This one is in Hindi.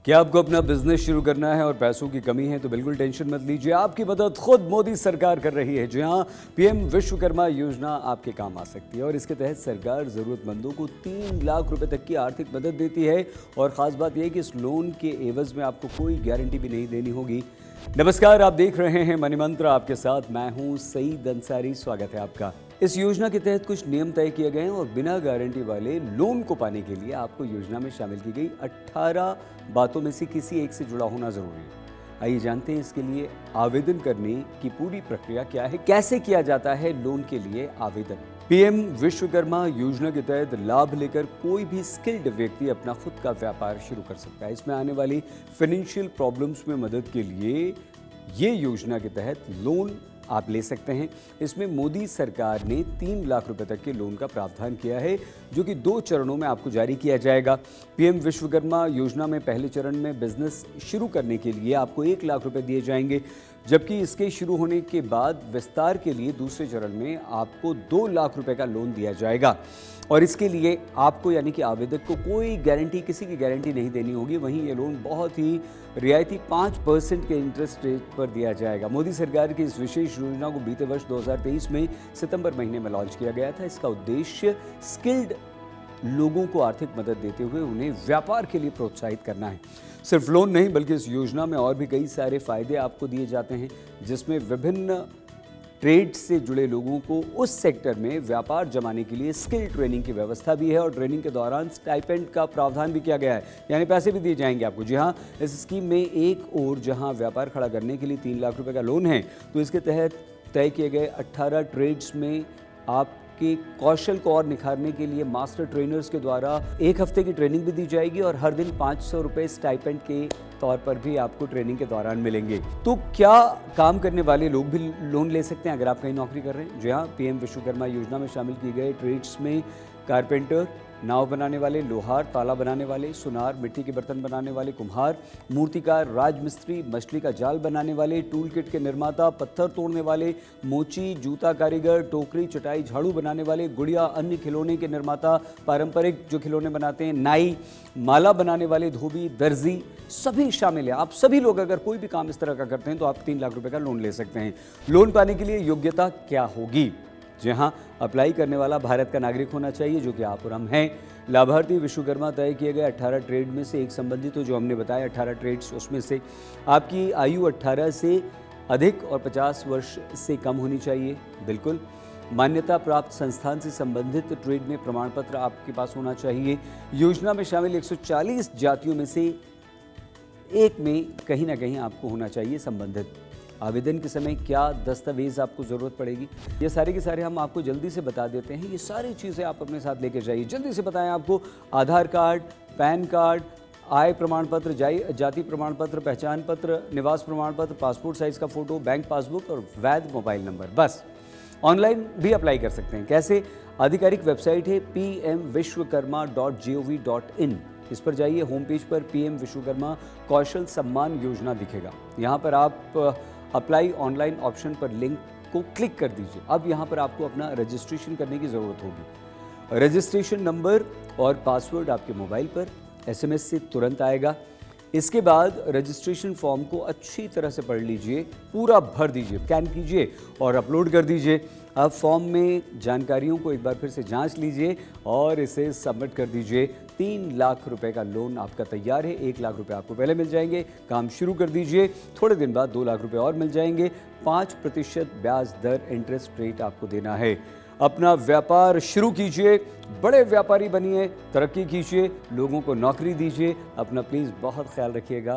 क्या आपको अपना बिजनेस शुरू करना है और पैसों की कमी है तो बिल्कुल टेंशन मत लीजिए। आपकी मदद खुद मोदी सरकार कर रही है। जी हाँ, पीएम विश्वकर्मा योजना आपके काम आ सकती है और इसके तहत सरकार ज़रूरतमंदों को 3 लाख रुपए तक की आर्थिक मदद देती है। और ख़ास बात यह है कि इस लोन के एवज में आपको कोई गारंटी भी नहीं देनी होगी। नमस्कार, आप देख रहे हैं मनी मंत्र, आपके साथ मैं हूं सईद अंसारी। स्वागत है आपका। इस योजना के तहत कुछ नियम तय किए गए हैं और बिना गारंटी वाले लोन को पाने के लिए आपको योजना में शामिल की गई 18 बातों में से किसी एक से जुड़ा होना जरूरी है। आइए जानते हैं इसके लिए आवेदन करने की पूरी प्रक्रिया क्या है, कैसे किया जाता है लोन के लिए आवेदन। पीएम विश्वकर्मा योजना के तहत लाभ लेकर कोई भी स्किल्ड व्यक्ति अपना खुद का व्यापार शुरू कर सकता है। इसमें आने वाली फाइनेंशियल प्रॉब्लम्स में मदद के लिए ये योजना के तहत लोन आप ले सकते हैं। इसमें मोदी सरकार ने 3 लाख रुपए तक के लोन का प्रावधान किया है, जो कि 2 चरणों में आपको जारी किया जाएगा। पीएम विश्वकर्मा योजना में पहले चरण में बिजनेस शुरू करने के लिए आपको 1 लाख रुपए दिए जाएंगे, जबकि इसके शुरू होने के बाद विस्तार के लिए दूसरे चरण में आपको 2 लाख रुपए का लोन दिया जाएगा। और इसके लिए आपको यानी कि आवेदक को कोई गारंटी, किसी की गारंटी नहीं देनी होगी। वहीं ये लोन बहुत ही रियायती 5% के इंटरेस्ट रेट पर दिया जाएगा। मोदी सरकार की इस विशेष योजना को बीते वर्ष 2023 में सितंबर महीने में लॉन्च किया गया था। इसका उद्देश्य स्किल्ड लोगों को आर्थिक मदद देते हुए उन्हें व्यापार के लिए प्रोत्साहित करना है। सिर्फ लोन नहीं, बल्कि इस योजना में और भी कई सारे फायदे आपको दिए जाते हैं, जिसमें विभिन्न ट्रेड से जुड़े लोगों को उस सेक्टर में व्यापार जमाने के लिए स्किल ट्रेनिंग की व्यवस्था भी है और ट्रेनिंग के दौरान स्टाइपेंड का प्रावधान भी किया गया है, यानी पैसे भी दिए जाएंगे आपको। जी हाँ, इस स्कीम में एक और जहां व्यापार खड़ा करने के लिए 3 लाख रुपए का लोन है, तो इसके तहत तय किए गए 18 ट्रेड्स में आपके कौशल को और निखारने के लिए मास्टर ट्रेनर्स के द्वारा 1 हफ्ते की ट्रेनिंग भी दी जाएगी और हर दिन 500 रुपये स्टाइपेंड के तौर पर भी आपको ट्रेनिंग के दौरान मिलेंगे। तो क्या काम करने वाले लोग भी लोन ले सकते हैं अगर आप कहीं नौकरी कर रहे हैं? जी हाँ, पीएम विश्वकर्मा योजना में शामिल किए गए ट्रेड्स में कारपेंटर, नाव बनाने वाले, लोहार, ताला बनाने वाले, सुनार, मिट्टी के बर्तन बनाने वाले, कुम्हार, मूर्तिकार, राजमिस्त्री, मछली का जाल बनाने वाले, टूल किट के निर्माता, पत्थर तोड़ने वाले, मोची, जूता कारीगर, टोकरी, चटाई, झाड़ू बनाने वाले, गुड़िया, अन्य खिलौने के निर्माता, पारंपरिक जो खिलौने बनाते हैं, नाई, माला बनाने वाले, धोबी, दर्जी, सभी शामिल है। आप सभी लोग अगर कोई भी काम इस तरह का करते हैं तो आप 3 लाख रुपए का लोन ले सकते हैं। लोन पाने के लिए योग्यता क्या होगी? जी हाँ, अप्लाई करने वाला भारत का नागरिक होना चाहिए, जो कि आप और हम हैं। लाभार्थी विश्वकर्मा तय किए गए 18 ट्रेड में से एक संबंधित हो, जो हमने बताया 18 ट्रेड्स, उसमें से आपकी आयु 18 से अधिक और 50 वर्ष से कम होनी चाहिए। बिल्कुल, मान्यता प्राप्त संस्थान से संबंधित ट्रेड में प्रमाण पत्र आपके पास होना चाहिए। योजना में शामिल 140 जातियों में से एक में कहीं ना कहीं आपको होना चाहिए संबंधित। आवेदन के समय क्या दस्तावेज आपको ज़रूरत पड़ेगी, ये सारे के सारे हम आपको जल्दी से बता देते हैं। ये सारी चीज़ें आप अपने साथ लेकर जाइए। जल्दी से बताएं आपको आधार कार्ड, पैन कार्ड, आय प्रमाण पत्र, जाति प्रमाण पत्र, पहचान पत्र, निवास प्रमाण पत्र, पासपोर्ट साइज़ का फ़ोटो, बैंक पासबुक और वैध मोबाइल नंबर। बस। ऑनलाइन भी अप्लाई कर सकते हैं। कैसे? आधिकारिक वेबसाइट है pmvishwakarma.gov.in। इस पर जाइए, होम पेज पर पीएम विश्वकर्मा कौशल सम्मान योजना दिखेगा। यहाँ पर आप अप्लाई ऑनलाइन ऑप्शन पर लिंक को क्लिक कर दीजिए। अब यहाँ पर आपको अपना रजिस्ट्रेशन करने की ज़रूरत होगी। रजिस्ट्रेशन नंबर और पासवर्ड आपके मोबाइल पर एसएमएस से तुरंत आएगा। इसके बाद रजिस्ट्रेशन फॉर्म को अच्छी तरह से पढ़ लीजिए, पूरा भर दीजिए, स्कैन कीजिए और अपलोड कर दीजिए। अब फॉर्म में जानकारियों को एक बार फिर से जांच लीजिए और इसे सबमिट कर दीजिए। 3 लाख रुपए का लोन आपका तैयार है। 1 लाख रुपए आपको पहले मिल जाएंगे। काम शुरू कर दीजिए, थोड़े दिन बाद 2 लाख रुपए और मिल जाएंगे। 5% ब्याज दर इंटरेस्ट रेट आपको देना है। अपना व्यापार शुरू कीजिए, बड़े व्यापारी बनिए, तरक्की कीजिए, लोगों को नौकरी दीजिए। अपना प्लीज़ बहुत ख्याल रखिएगा।